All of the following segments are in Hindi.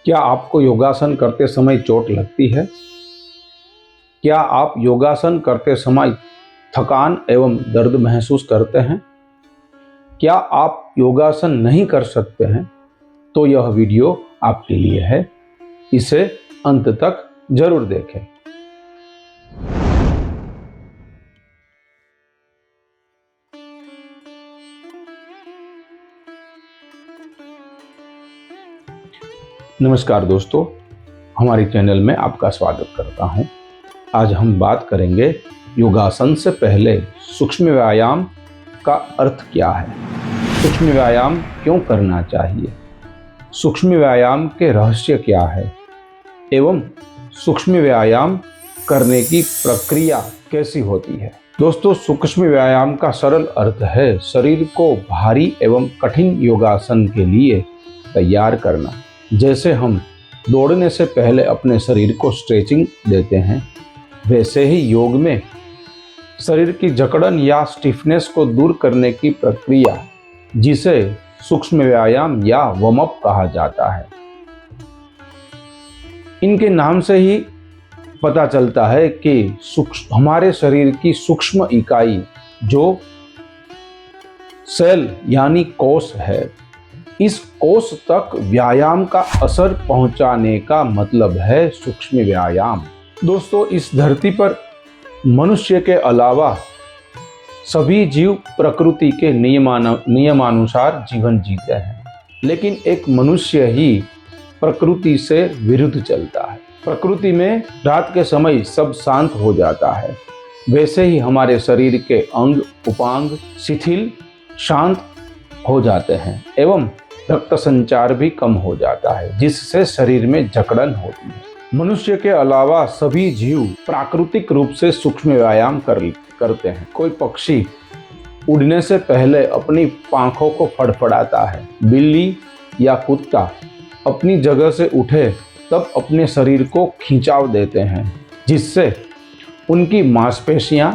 क्या आपको योगासन करते समय चोट लगती है? क्या आप योगासन करते समय थकान एवं दर्द महसूस करते हैं? क्या आप योगासन नहीं कर सकते हैं? तो यह वीडियो आपके लिए है। इसे अंत तक जरूर देखें। नमस्कार दोस्तों, हमारे चैनल में आपका स्वागत करता हूं। आज हम बात करेंगे योगासन से पहले सूक्ष्म व्यायाम का अर्थ क्या है, सूक्ष्म व्यायाम क्यों करना चाहिए, सूक्ष्म व्यायाम के रहस्य क्या है एवं सूक्ष्म व्यायाम करने की प्रक्रिया कैसी होती है। दोस्तों, सूक्ष्म व्यायाम का सरल अर्थ है शरीर को भारी एवं कठिन योगासन के लिए तैयार करना। जैसे हम दौड़ने से पहले अपने शरीर को स्ट्रेचिंग देते हैं, वैसे ही योग में शरीर की जकड़न या स्टिफनेस को दूर करने की प्रक्रिया, जिसे सूक्ष्म व्यायाम या वार्म अप कहा जाता है। इनके नाम से ही पता चलता है कि हमारे शरीर की सूक्ष्म इकाई जो सेल यानी कोष है, इस कोष तक व्यायाम का असर पहुंचाने का मतलब है सूक्ष्म व्यायाम। दोस्तों, इस धरती पर मनुष्य के अलावा सभी जीव प्रकृति के नियमानुसार जीवन जीते हैं, लेकिन एक मनुष्य ही प्रकृति से विरुद्ध चलता है। प्रकृति में रात के समय सब शांत हो जाता है, वैसे ही हमारे शरीर के अंग उपांग शिथिल शांत हो जाते हैं एवं रक्त संचार भी कम हो जाता है, जिससे शरीर में जकड़न होती है। मनुष्य के अलावा सभी जीव प्राकृतिक रूप से सूक्ष्म व्यायाम करते हैं। कोई पक्षी उड़ने से पहले अपनी पांखों को फड़फड़ाता है। बिल्ली या कुत्ता अपनी जगह से उठे तब अपने शरीर को खिंचाव देते हैं, जिससे उनकी मांसपेशियां,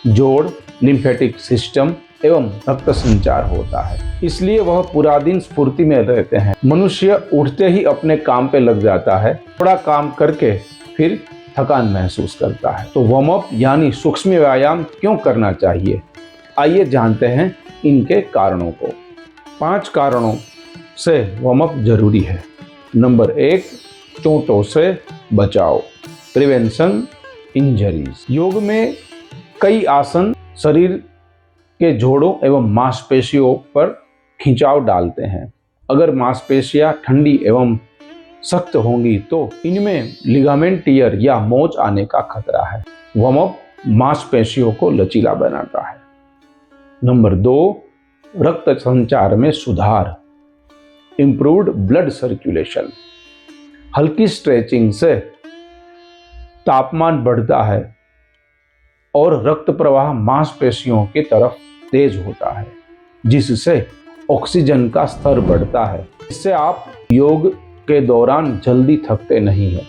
जोड़, लिम्फेटिक सिस्टम एवं रक्त संचार होता है। इसलिए वह पूरा दिन स्फूर्ति में रहते हैं। मनुष्य उठते ही अपने काम पे लग जाता है, थोड़ा काम करके फिर थकान महसूस करता है। तो वार्म अप यानी सूक्ष्म व्यायाम क्यों करना चाहिए, आइए जानते हैं इनके कारणों को। 5 कारणों से वार्म अप जरूरी है। नंबर 1, चोटों से बचाव, प्रिवेंशन इंजरीज। योग में कई आसन शरीर के जोड़ों एवं मांसपेशियों पर खिंचाव डालते हैं। अगर मांसपेशियां ठंडी एवं सख्त होंगी तो इनमें लिगामेंट टियर या मोच आने का खतरा है। वार्म अप मांसपेशियों को लचीला बनाता है। नंबर 2, रक्त संचार में सुधार, इंप्रूव्ड ब्लड सर्कुलेशन। हल्की स्ट्रेचिंग से तापमान बढ़ता है और रक्त प्रवाह मांसपेशियों की तरफ तेज होता है, जिससे ऑक्सीजन का स्तर बढ़ता है। इससे आप योग के दौरान जल्दी थकते नहीं हैं।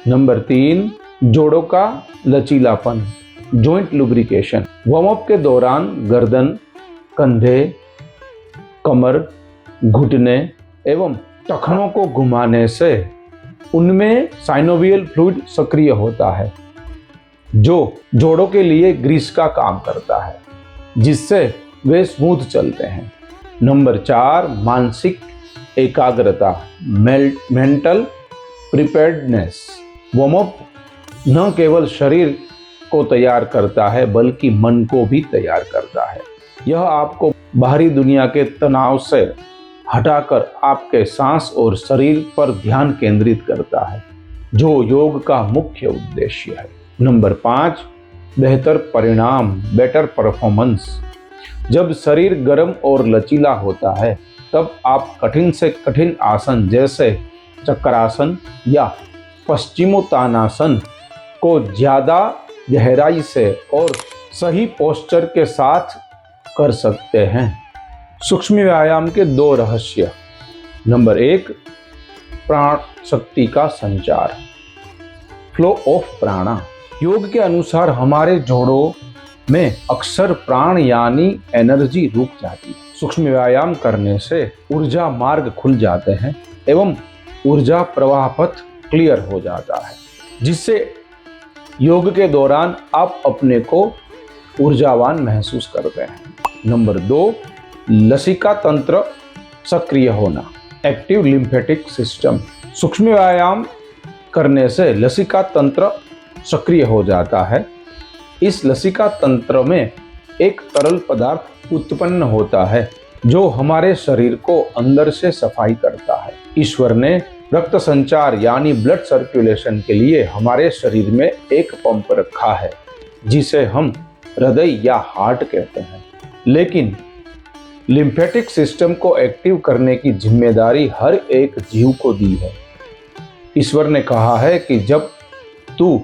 नंबर 3, जोड़ों का लचीलापन, जॉइंट लुब्रिकेशन। वार्म अप के दौरान गर्दन, कंधे, कमर, घुटने एवं टखनों को घुमाने से उनमें साइनोवियल फ्लूइड सक्रिय होता है, जो जोड़ों के लिए ग्रीस का काम करता है, जिससे वे स्मूथ चलते हैं। नंबर 4, मानसिक एकाग्रता, मेंटल प्रिपेयर्डनेस। वार्म अप न केवल शरीर को तैयार करता है बल्कि मन को भी तैयार करता है। यह आपको बाहरी दुनिया के तनाव से हटाकर आपके सांस और शरीर पर ध्यान केंद्रित करता है, जो योग का मुख्य उद्देश्य है। नंबर 5, बेहतर परिणाम, बेटर परफॉर्मेंस। जब शरीर गर्म और लचीला होता है तब आप कठिन से कठिन आसन जैसे चक्रासन या पश्चिमोत्तानासन को ज़्यादा गहराई से और सही पोस्चर के साथ कर सकते हैं। सूक्ष्म व्यायाम के 2 रहस्य। नंबर 1, प्राण शक्ति का संचार, फ्लो ऑफ प्राणा। योग के अनुसार हमारे जोड़ों में अक्सर प्राण यानी एनर्जी रुक जाती है। सूक्ष्म व्यायाम करने से ऊर्जा मार्ग खुल जाते हैं एवं ऊर्जा प्रवाह पथ क्लियर हो जाता है, जिससे योग के दौरान आप अपने को ऊर्जावान महसूस करते हैं। नंबर 2, लसिका तंत्र सक्रिय होना, एक्टिव लिम्फेटिक सिस्टम। सूक्ष्म व्यायाम करने से लसिका तंत्र सक्रिय हो जाता है। इस लसिका तंत्र में एक तरल पदार्थ उत्पन्न होता है जो हमारे शरीर को अंदर से सफाई करता है। ईश्वर ने रक्त संचार यानी ब्लड सर्कुलेशन के लिए हमारे शरीर में एक पंप रखा है जिसे हम हृदय या हार्ट कहते हैं। लेकिन लिम्फेटिक सिस्टम को एक्टिव करने की जिम्मेदारी हर एक जीव को दी है। ईश्वर ने कहा है कि जब तू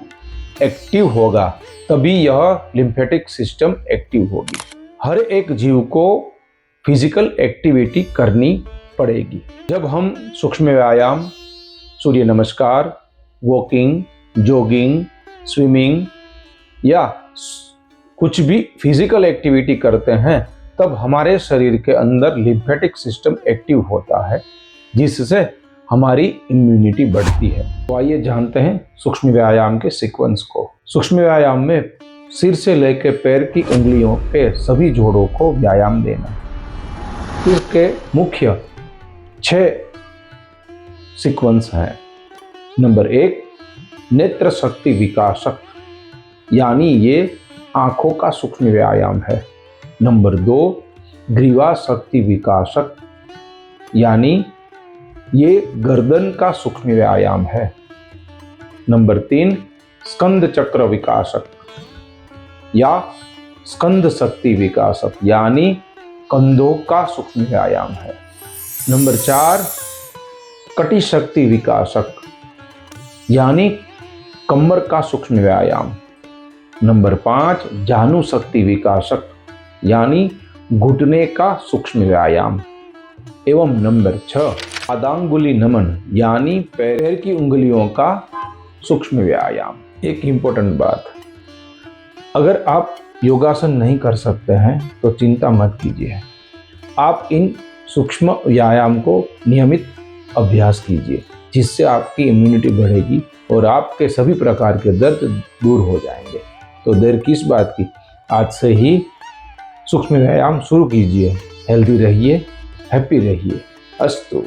एक्टिव होगा तभी यह लिम्फेटिक सिस्टम एक्टिव होगी। हर एक जीव को फिजिकल एक्टिविटी करनी पड़ेगी। जब हम सूक्ष्म व्यायाम, सूर्य नमस्कार, वॉकिंग, जॉगिंग, स्विमिंग या कुछ भी फिजिकल एक्टिविटी करते हैं तब हमारे शरीर के अंदर लिम्फेटिक सिस्टम एक्टिव होता है, जिससे हमारी इम्यूनिटी बढ़ती है। तो आइए जानते हैं सूक्ष्म व्यायाम के सीक्वेंस को। सूक्ष्म व्यायाम में सिर से लेकर पैर की उंगलियों के सभी जोड़ों को व्यायाम देना। इसके मुख्य 6 सीक्वेंस हैं। नंबर 1, नेत्र शक्ति विकासक, यानी ये आंखों का सूक्ष्म व्यायाम है। नंबर 2, ग्रीवा शक्ति विकासक, यानी ये गर्दन का सूक्ष्म व्यायाम है। नंबर 3, स्कंद चक्र विकासक या स्कंद शक्ति विकासक, यानी कंधों का सूक्ष्म व्यायाम है। नंबर 4, कटी शक्ति विकासक, यानी कमर का सूक्ष्म व्यायाम। नंबर 5, जानु शक्ति विकासक, यानी घुटने का सूक्ष्म व्यायाम। एवं नंबर 6, पादांगुली नमन, यानी पैर की उंगलियों का सूक्ष्म व्यायाम। एक इम्पोर्टेंट बात, अगर आप योगासन नहीं कर सकते हैं तो चिंता मत कीजिए। आप इन सूक्ष्म व्यायाम को नियमित अभ्यास कीजिए, जिससे आपकी इम्यूनिटी बढ़ेगी और आपके सभी प्रकार के दर्द दूर हो जाएंगे। तो देर किस बात की, आज से ही सूक्ष्म व्यायाम शुरू कीजिए। हेल्दी रहिए, हैप्पी रहिए। अस्तु।